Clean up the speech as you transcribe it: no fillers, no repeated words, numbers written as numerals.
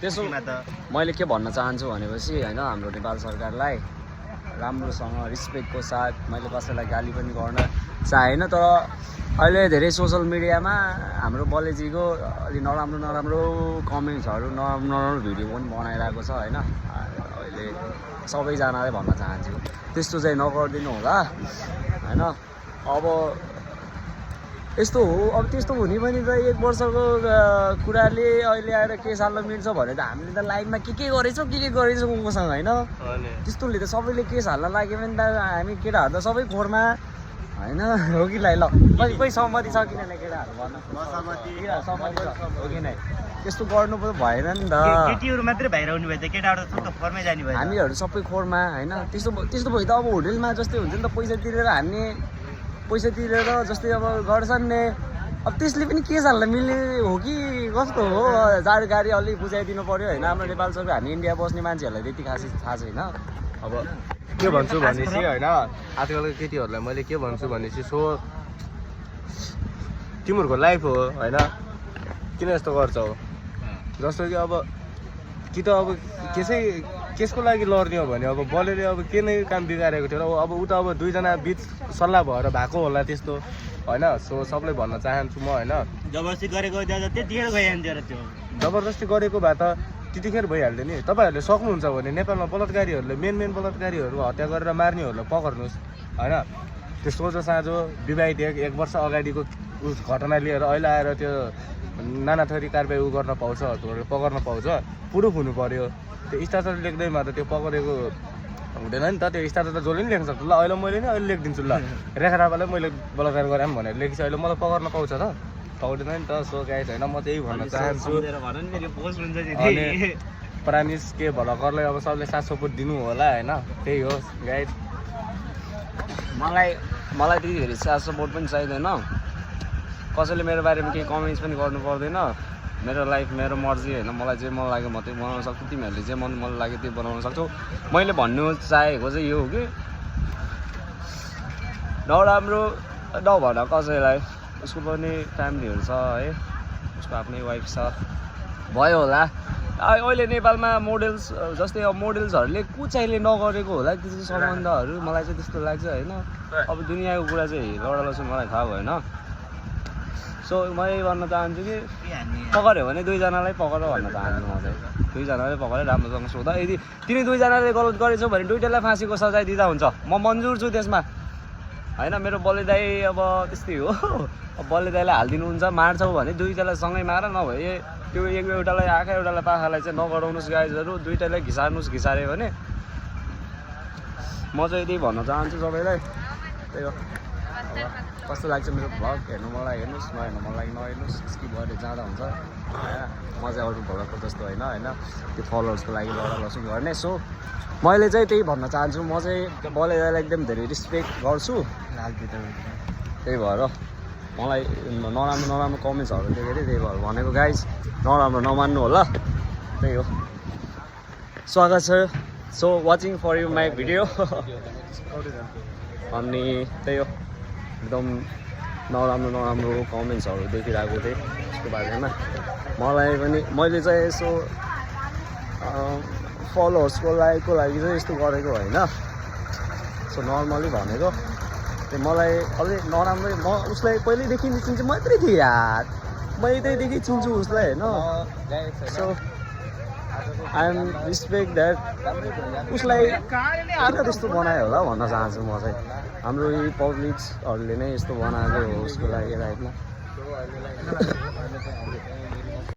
त्यसो मैले के भन्न चाहन्छु भनेपछि हैन हाम्रो नेपाल सरकारलाई राम्रोसँग रिस्पेक्टको साथ मैले कसैलाई गाली पनि गर्न चाहेन तर अहिले धेरै सोशल मिडियामा हाम्रो बलेजीको अलि नराम्रो कमेन्ट्सहरू नराम्रो भिडियो पनि बनाइरहेको छ हैन अहिले सबैजनालाई भन्न चाहन्छु त्यस्तो चाहिँ नगरिदिनु होला हैन अब यस्तो हो अब त्यस्तो हुने पनि त 1 वर्षको कुराले अहिले आएर केस हाल्न मिल्छ भने त हामीले त लाइफमा के गरेछौँ उसँग हैन त्यस्तोले त सबैले केस हाल्न लाग्यो भने त हामी केटाहरू त सबै खोरमा हैन हो कि ल कोही सहमति छ किन केटाहरू भन्न सहमति छ हो कि नै त्यस्तो गर्नु त भएन नि त केटीहरू मात्रै बाहिर आउनु भयो त केटाहरू त सबै खोरमै जाने भयो हामीहरू सबै खोरमा हैन त्यस्तो भयो त अब होटलमा जस्तै हुन्छ नि त पैसा तिरेर जस्तै अब गर्छन् नि अब त्यसले पनि केस हाल्न मिल्ने हो कि कस्तो हो जानकारी अलि बुझाइदिनु पर्यो हैन हाम्रो नेपाल सरकार हामी इन्डिया बस्ने मान्छेहरूलाई त्यति खासै थाहा छैन अब के भन्छु भनेपछि हैन आजकलको केटीहरूलाई मैले के भन्छु भनेपछि सो तिमीहरूको लाइफ हो हैन किन यस्तो गर्छौ जस्तो कि अब कि त अब केसको लागि लड्ने हो भने अब बलेले अब के नै काम बिगारेको थियो अब उ त अब दुईजना बिच सल्लाह भएर भएको होला त्यस्तो हैन सो सबले भन्न चाहन्छु म हैन जबरजस्ती गरेको त्यतिखेर गइहाल्थ्यो र त्यो जबरजस्ती गरेको भए त त्यतिखेर भइहाल्थ्यो नि तपाईँहरूले सक्नुहुन्छ भने नेपालमा बलात्कारीहरूले मेन बलात्कारीहरू हत्या गरेर मार्नेहरूलाई पक्र्नुहोस् हैन त्यो सोझो साँझो विवाहित 1 वर्ष अगाडिको उस घटना लिएर अहिले आएर त्यो नाना थरी कारबाही गर्न पाउँछ पक्र्न पाउँछ प्रुफ हुनु पर्यो त्यो स्टाटस लेख्दैमा त त्यो पक्रेको हुँदैन नि त त्यो स्टाटस त जसले पनि लेख्न सक्छ ल अहिले लेखिदिन्छु ल रेखा थापालाई मैले बलात्कार गरेँ भनेर लेखेपछि अहिले मलाई पक्र्न पाउँछ त पाउँदैन नि त सो गाइज होइन म त्यही भन्न चाहन्छु अनि प्रामिस के भलकरलाई अब सबले साथ सपोर्ट दिनु होला होइन त्यही हो गाइज मलाई त्यतिखेर साथ सपोर्ट पनि चाहिँदैन कसैले मेरो बारेमा केही कमेन्ट्स पनि गर्नु पर्दैन मेरो लाइफ मेरो मर्जी होइन मलाई जे मन लाग्यो म त्यही बनाउन सक्छु तिमीहरूले जे मन लाग्यो त्यो बनाउन सक्छौ मैले भन्नु चाहेको चाहिँ यो हो कि नराम्रो नभन कसैलाई उसको पनि फ्यामिलीहरू छ है उसको आफ्नै वाइफ छ भयो होला अहिले नेपालमा मोडल्स जस्तै अब मोडल्सहरूले कुचाइले नगरेको होला त्यो सम्बन्धहरू मलाई चाहिँ त्यस्तो लाग्छ होइन अब दुनियाँको कुरा चाहिँ लडालो चाहिँ मलाई थाहा भएन सो मैले भन्न चाहन्छु कि पक्र्यो भने दुईजनालाई पक्र भन्न चाहन्छु म चाहिँ दुईजनालाई पक्रेर राम्रोसँग सोध यदि तिमी दुईजनाले गलत गरेछौ भने दुइटैलाई फाँसीको सजाय दिँदा हुन्छ म मन्जुर छु त्यसमा होइन मेरो बले दाइ अब त्यस्तै हो अब बले दाइलाई हालिदिनुहुन्छ मार्छौ भने दुईजनालाई सँगै मार नभए त्यो एउटालाई आँखा एउटालाई पाखालाई चाहिँ नगराउनुहोस् गाइजहरू दुइटैलाई घिसार्यो भने म चाहिँ यही भन्न चाहन्छु सबैलाई त्यही हो कस्तो लाग्छ मेरो भ्लग हेर्नु मलाई हेर्नुहोस् नहेर्नु मलाई नहेर्नुहोस् स्किप गरेर जाँदा हुन्छ होइन म चाहिँ अरू भ्लगको जस्तो होइन त्यो फलोवर्सको लागि लडालसु गर्ने सो मैले चाहिँ त्यही भन्न चाहन्छु म चाहिँ बलेदाइलाई एकदम धेरै रिस्पेक्ट गर्छु त्यही भएर मलाई नराम्रो कमेन्ट्सहरू देखेँ त्यही भएर भनेको गाइज नराम्रो नमान्नु होला त्यही हो स्वागत छ so watching for you my video अनि त्यही हो एकदम नराम्रो कमेन्ट्सहरू देखिरहेको थिएँ त्यसको बारेमा मलाई पनि मैले चाहिँ यसो फलोवर्सको लागि चाहिँ यस्तो गरेको होइन सो नर्मली भनेको त्यो मलाई अलिक नराम्रै म उसलाई पहिल्यैदेखि चिन्छु मात्रै थिएँ यार पहिल्यैदेखि चिन्छु उसलाई होइन so I am respect that उसलाई किन त्यस्तो बनायो होला भन्न चाहन्छु म चाहिँ हाम्रो यी पब्लिक्सहरूले नै यस्तो बनाएको हो उसको लागि लाइफमा